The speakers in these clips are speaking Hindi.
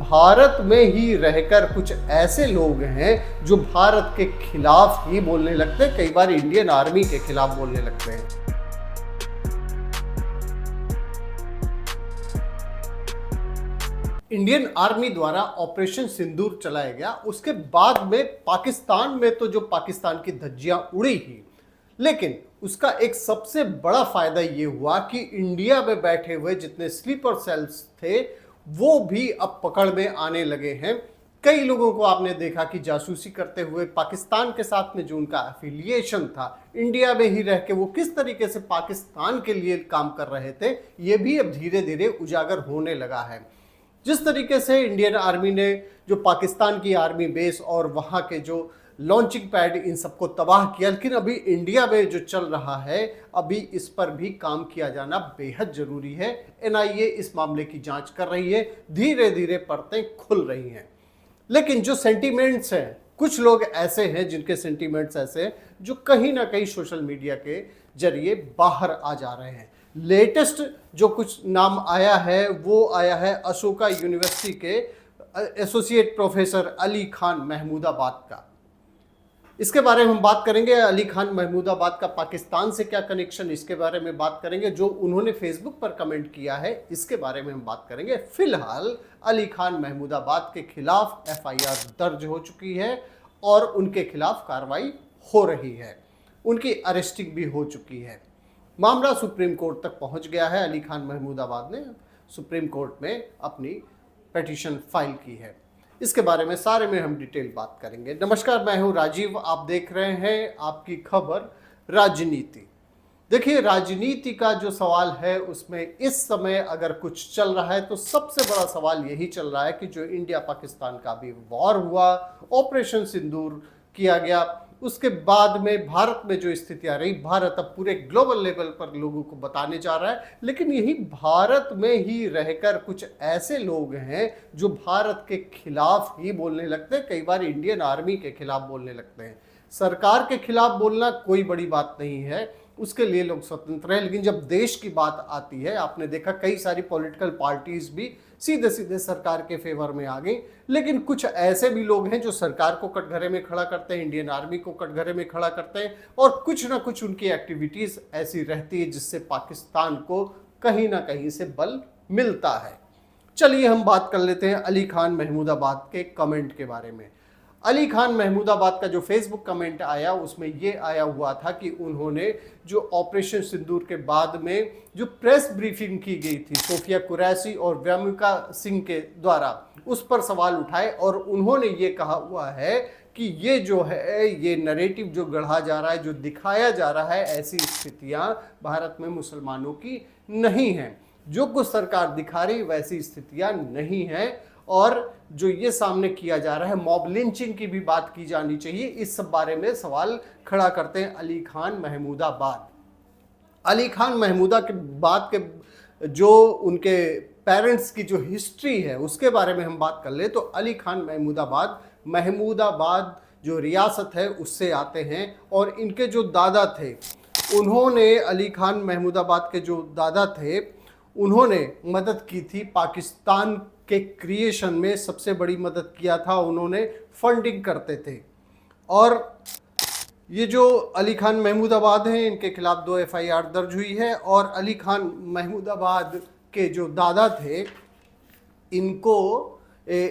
भारत में ही रहकर कुछ ऐसे लोग हैं जो भारत के खिलाफ ही बोलने लगते हैं, कई बार इंडियन आर्मी के खिलाफ बोलने लगते हैं। इंडियन आर्मी द्वारा ऑपरेशन सिंदूर चलाया गया, उसके बाद में पाकिस्तान में तो जो पाकिस्तान की धज्जियां उड़ी ही, लेकिन उसका एक सबसे बड़ा फायदा ये हुआ कि इंडिया में बैठे हुए जितने स्लीपर सेल्स थे वो भी अब पकड़ में आने लगे हैं। कई लोगों को आपने देखा कि जासूसी करते हुए पाकिस्तान के साथ में जो उनका एफिलिएशन था, इंडिया में ही रह के वो किस तरीके से पाकिस्तान के लिए काम कर रहे थे, ये भी अब धीरे धीरे उजागर होने लगा है। जिस तरीके से इंडियन आर्मी ने जो पाकिस्तान की आर्मी बेस और वहाँ के जो लॉन्चिंग पैड इन सबको तबाह किया, लेकिन अभी इंडिया में जो चल रहा है अभी इस पर भी काम किया जाना बेहद जरूरी है। एनआईए इस मामले की जांच कर रही है, धीरे धीरे परतें खुल रही हैं। लेकिन जो सेंटीमेंट्स हैं, कुछ लोग ऐसे हैं जिनके सेंटीमेंट्स ऐसे हैं जो कहीं ना कहीं सोशल मीडिया के जरिए बाहर आ जा रहे हैं। लेटेस्ट जो कुछ नाम आया है वो आया है अशोका यूनिवर्सिटी के एसोसिएट प्रोफेसर अली खान महमूदाबाद का। इसके बारे में हम बात करेंगे। अली खान महमूदाबाद का पाकिस्तान से क्या कनेक्शन, इसके बारे में बात करेंगे। जो उन्होंने फेसबुक पर कमेंट किया है इसके बारे में हम बात करेंगे। फिलहाल अली खान महमूदाबाद के खिलाफ एफआईआर दर्ज हो चुकी है और उनके खिलाफ कार्रवाई हो रही है, उनकी अरेस्टिंग भी हो चुकी है। मामला सुप्रीम कोर्ट तक पहुंच गया है। अली खान महमूदाबाद ने सुप्रीम कोर्ट में अपनी पिटीशन फाइल की है। इसके बारे में सारे में हम डिटेल बात करेंगे। नमस्कार, मैं हूं राजीव, आप देख रहे हैं आपकी खबर राजनीति। देखिए, राजनीति का जो सवाल है उसमें इस समय अगर कुछ चल रहा है तो सबसे बड़ा सवाल यही चल रहा है कि जो इंडिया पाकिस्तान का भी वॉर हुआ, ऑपरेशन सिंदूर किया गया, उसके बाद में भारत में जो स्थितियां रही, भारत अब पूरे ग्लोबल लेवल पर लोगों को बताने जा रहा है। लेकिन यही भारत में ही रहकर कुछ ऐसे लोग हैं जो भारत के खिलाफ ही बोलने लगते हैं, कई बार इंडियन आर्मी के खिलाफ बोलने लगते हैं। सरकार के खिलाफ बोलना कोई बड़ी बात नहीं है, उसके लिए लोग स्वतंत्र हैं। लेकिन जब देश की बात आती है, आपने देखा कई सारी पॉलिटिकल पार्टीज भी सीधे सीधे सरकार के फेवर में आ गई। लेकिन कुछ ऐसे भी लोग हैं जो सरकार को कटघरे में खड़ा करते हैं, इंडियन आर्मी को कटघरे में खड़ा करते हैं, और कुछ ना कुछ उनकी एक्टिविटीज ऐसी रहती है जिससे पाकिस्तान को कहीं ना कहीं से बल मिलता है। चलिए हम बात कर लेते हैं अली खान महमूदाबाद के कमेंट के बारे में। अली खान महमूदाबाद का जो फेसबुक कमेंट आया उसमें ये आया हुआ था कि उन्होंने जो ऑपरेशन सिंदूर के बाद में जो प्रेस ब्रीफिंग की गई थी सोफिया कुरैशी और व्यामिका सिंह के द्वारा, उस पर सवाल उठाए और उन्होंने ये कहा हुआ है कि ये जो है ये नरेटिव जो गढ़ा जा रहा है, जो दिखाया जा रहा है, ऐसी स्थितियां भारत में मुसलमानों की नहीं हैं। जो कुछ सरकार दिखा रही वैसी स्थितियां नहीं हैं। और जो ये सामने किया जा रहा है, मॉब लिंचिंग की भी बात की जानी चाहिए। इस सब बारे में सवाल खड़ा करते हैं अली खान महमूदाबाद। अली खान महमूदाबाद के जो उनके पेरेंट्स की जो हिस्ट्री है उसके बारे में हम बात कर ले तो अली खान महमूदाबाद जो रियासत है उससे आते हैं। और इनके जो दादा थे, उन्होंने अली खान महमूदाबाद के जो दादा थे उन्होंने मदद की थी पाकिस्तान के क्रिएशन में, सबसे बड़ी मदद किया था उन्होंने, फंडिंग करते थे। और ये जो अली खान महमूदाबाद हैं इनके खिलाफ 2 एफआईआर दर्ज हुई है। और अली खान महमूदाबाद के जो दादा थे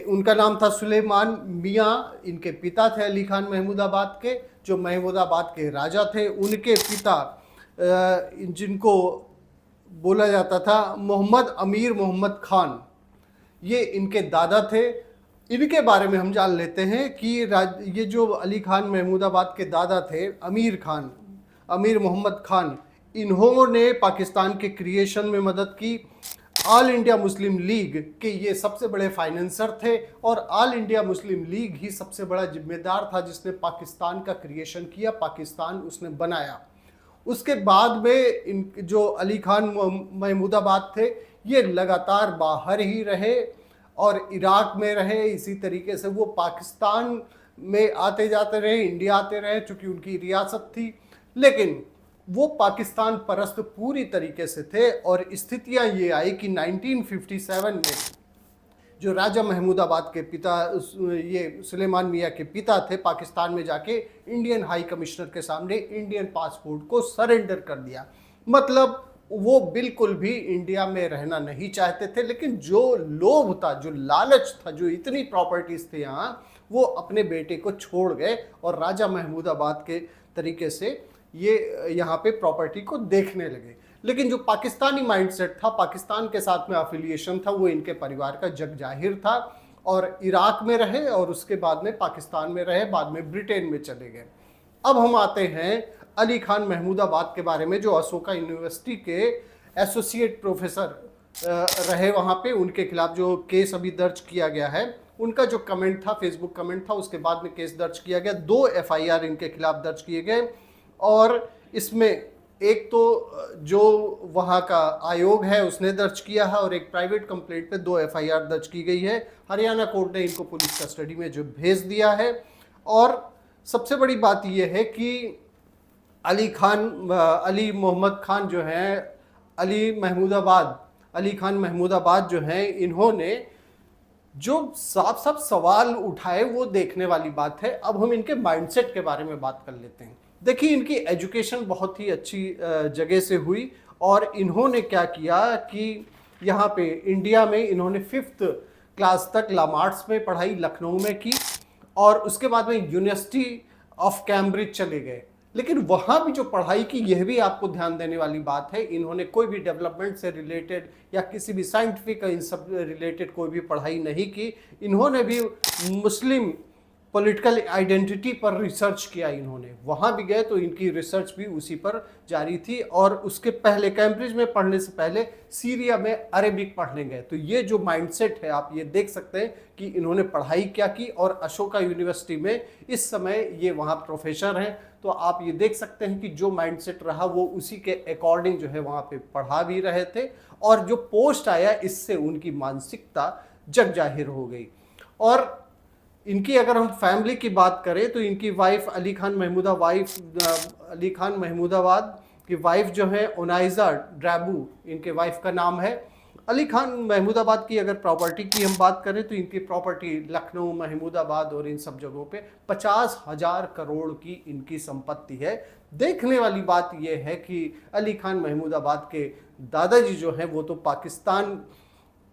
उनका नाम था सुलेमान मियाँ, इनके पिता थे अली खान महमूदाबाद के, जो महमूदाबाद के राजा थे। उनके पिता जिनको बोला जाता था मोहम्मद अमीर मोहम्मद खान, ये इनके दादा थे। इनके बारे में हम जान लेते हैं कि ये जो अली खान महमूदाबाद के दादा थे अमीर मोहम्मद खान, इन्होंने पाकिस्तान के क्रिएशन में मदद की। ऑल इंडिया मुस्लिम लीग के ये सबसे बड़े फाइनेंसर थे और ऑल इंडिया मुस्लिम लीग ही सबसे बड़ा जिम्मेदार था जिसने पाकिस्तान का क्रिएशन किया, पाकिस्तान उसने बनाया। उसके बाद में इन जो अली खान महमूदाबाद थे ये लगातार बाहर ही रहे और इराक में रहे। इसी तरीके से वो पाकिस्तान में आते जाते रहे, इंडिया आते रहे, चूँकि उनकी रियासत थी। लेकिन वो पाकिस्तान परस्त पूरी तरीके से थे। और स्थितियां ये आई कि 1957 में जो राजा महमूदाबाद के पिता, ये सुलेमान मियाँ के पिता थे, पाकिस्तान में जाके इंडियन हाई कमिश्नर के सामने इंडियन पासपोर्ट को सरेंडर कर दिया। मतलब वो बिल्कुल भी इंडिया में रहना नहीं चाहते थे, लेकिन जो लोभ था, जो लालच था, जो इतनी प्रॉपर्टीज थी यहाँ, वो अपने बेटे को छोड़ गए और राजा महमूदाबाद के तरीके से ये यहाँ पे प्रॉपर्टी को देखने लगे। लेकिन जो पाकिस्तानी माइंडसेट था, पाकिस्तान के साथ में अफिलिएशन था, वो इनके परिवार का जग जाहिर था और इराक में रहे और उसके बाद में पाकिस्तान में रहे, बाद में ब्रिटेन में चले गए। अब हम आते हैं अली खान महमूदाबाद के बारे में, जो अशोका यूनिवर्सिटी के एसोसिएट प्रोफेसर रहे वहाँ पे। उनके खिलाफ जो केस अभी दर्ज किया गया है, उनका जो कमेंट था, फेसबुक कमेंट था, उसके बाद में केस दर्ज किया गया। 2 एफआईआर इनके खिलाफ दर्ज किए गए और इसमें एक तो जो वहाँ का आयोग है उसने दर्ज किया है और एक प्राइवेट कंप्लेंट पे 2 एफआईआर दर्ज की गई है। हरियाणा कोर्ट ने इनको पुलिस कस्टडी में जो भेज दिया है। और सबसे बड़ी बात यह है कि अली मोहम्मद खान जो हैं, अली खान महमूदाबाद जो हैं, इन्होंने जो साफ साफ सवाल उठाए वो देखने वाली बात है। अब हम इनके माइंडसेट के बारे में बात कर लेते हैं। देखिए, इनकी एजुकेशन बहुत ही अच्छी जगह से हुई और इन्होंने क्या किया कि यहाँ पे इंडिया में इन्होंने 5th क्लास तक लामार्ट्स में पढ़ाई लखनऊ में की और उसके बाद में यूनिवर्सिटी ऑफ कैम्ब्रिज चले गए। लेकिन वहाँ भी जो पढ़ाई की, यह भी आपको ध्यान देने वाली बात है, इन्होंने कोई भी डेवलपमेंट से रिलेटेड या किसी भी साइंटिफिक इन सब रिलेटेड कोई भी पढ़ाई नहीं की। इन्होंने भी मुस्लिम पॉलिटिकल आइडेंटिटी पर रिसर्च किया। इन्होंने वहाँ भी गए तो इनकी रिसर्च भी उसी पर जारी थी। और उसके पहले कैम्ब्रिज में पढ़ने से पहले सीरिया में अरेबिक पढ़ने गए। तो ये जो माइंडसेट है, आप ये देख सकते हैं कि इन्होंने पढ़ाई क्या की। और अशोका यूनिवर्सिटी में इस समय ये वहाँ प्रोफेसर हैं। तो आप ये देख सकते हैं कि जो माइंडसेट रहा वो उसी के अकॉर्डिंग जो है वहाँ पे पढ़ा भी रहे थे और जो पोस्ट आया इससे उनकी मानसिकता जग जाहिर हो गई। और इनकी अगर हम फैमिली की बात करें तो इनकी वाइफ अली खान महमूदाबाद की वाइफ जो है ओनाइजा ड्राबू, इनके वाइफ का नाम है। अली खान महमूदाबाद की अगर प्रॉपर्टी की हम बात करें तो इनकी प्रॉपर्टी लखनऊ, महमूदाबाद और इन सब जगहों पे 50,000 करोड़ की इनकी संपत्ति है। देखने वाली बात यह है कि अली खान महमूदाबाद के दादाजी जो हैं वो तो पाकिस्तान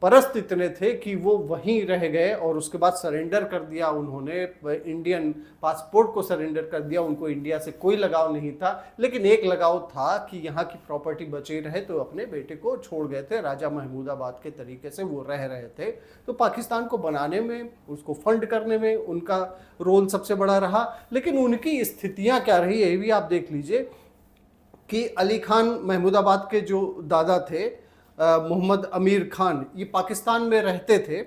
परस्त इतने थे कि वो वहीं रह गए और उसके बाद सरेंडर कर दिया उन्होंने, इंडियन पासपोर्ट को सरेंडर कर दिया। उनको इंडिया से कोई लगाव नहीं था, लेकिन एक लगाव था कि यहाँ की प्रॉपर्टी बची रहे, तो अपने बेटे को छोड़ गए थे। राजा महमूदाबाद के तरीके से वो रह रहे थे। तो पाकिस्तान को बनाने में, उसको फंड करने में उनका रोल सबसे बड़ा रहा। लेकिन उनकी स्थितियाँ क्या रही, ये भी आप देख लीजिए कि अली खान महमूदाबाद के जो दादा थे मोहम्मद अमीर खान, ये पाकिस्तान में रहते थे।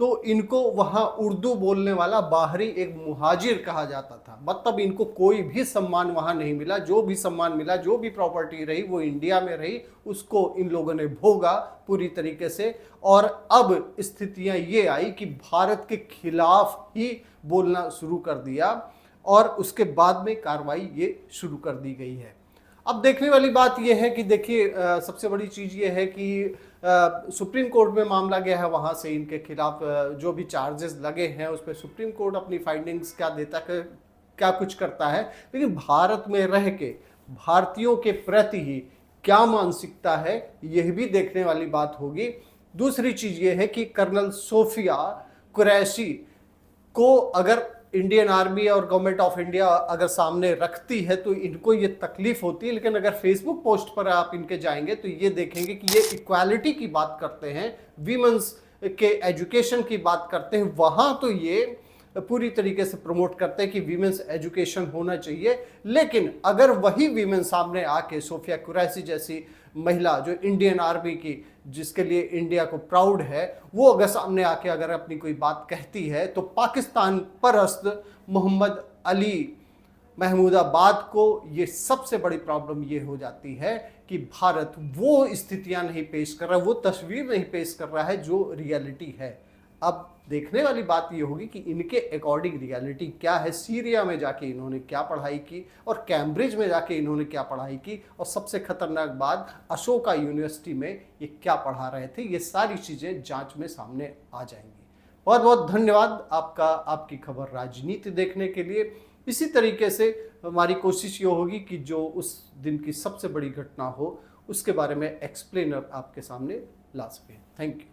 तो इनको वहाँ उर्दू बोलने वाला बाहरी एक मुहाजिर कहा जाता था। मतलब इनको कोई भी सम्मान वहाँ नहीं मिला। जो भी सम्मान मिला, जो भी प्रॉपर्टी रही वो इंडिया में रही, उसको इन लोगों ने भोगा पूरी तरीके से। और अब स्थितियाँ ये आई कि भारत के खिलाफ ही बोलना शुरू कर दिया और उसके बाद में कार्रवाई ये शुरू कर दी गई है। अब देखने वाली बात यह है कि देखिए, सबसे बड़ी चीज़ ये है कि सुप्रीम कोर्ट में मामला गया है। वहाँ से इनके खिलाफ जो भी चार्जेस लगे हैं उस पर सुप्रीम कोर्ट अपनी फाइंडिंग्स क्या देता है, क्या कुछ करता है। लेकिन भारत में रह के भारतीयों के प्रति ही क्या मानसिकता है, यह भी देखने वाली बात होगी। दूसरी चीज़ ये है कि कर्नल सोफिया कुरैशी को अगर इंडियन आर्मी और गवर्नमेंट ऑफ इंडिया अगर सामने रखती है तो इनको ये तकलीफ होती है। लेकिन अगर फेसबुक पोस्ट पर आप इनके जाएंगे तो ये देखेंगे कि ये इक्वालिटी की बात करते हैं, वीमेंस के एजुकेशन की बात करते हैं। वहाँ तो ये पूरी तरीके से प्रमोट करते हैं कि वीमेंस एजुकेशन होना चाहिए। लेकिन अगर वही वीमेन सामने आके, सोफिया कुरैशी जैसी महिला जो इंडियन आर्मी की, जिसके लिए इंडिया को प्राउड है, वो अगर सामने आके अगर अपनी कोई बात कहती है तो पाकिस्तान परस्त मोहम्मद अली महमूदाबाद को ये सबसे बड़ी प्रॉब्लम ये हो जाती है कि भारत वो स्थितियां नहीं पेश कर रहा, वो तस्वीर नहीं पेश कर रहा है जो रियलिटी है। अब देखने वाली बात ये होगी कि इनके अकॉर्डिंग रियलिटी क्या है। सीरिया में जाके इन्होंने क्या पढ़ाई की और कैम्ब्रिज में जाके इन्होंने क्या पढ़ाई की, और सबसे खतरनाक बात, अशोका यूनिवर्सिटी में ये क्या पढ़ा रहे थे। ये सारी चीज़ें जांच में सामने आ जाएंगी। बहुत बहुत धन्यवाद आपका, आपकी खबर राजनीति देखने के लिए। इसी तरीके से हमारी कोशिश ये होगी कि जो उस दिन की सबसे बड़ी घटना हो उसके बारे में एक्सप्लेनर आपके सामने ला सकें। Thank you.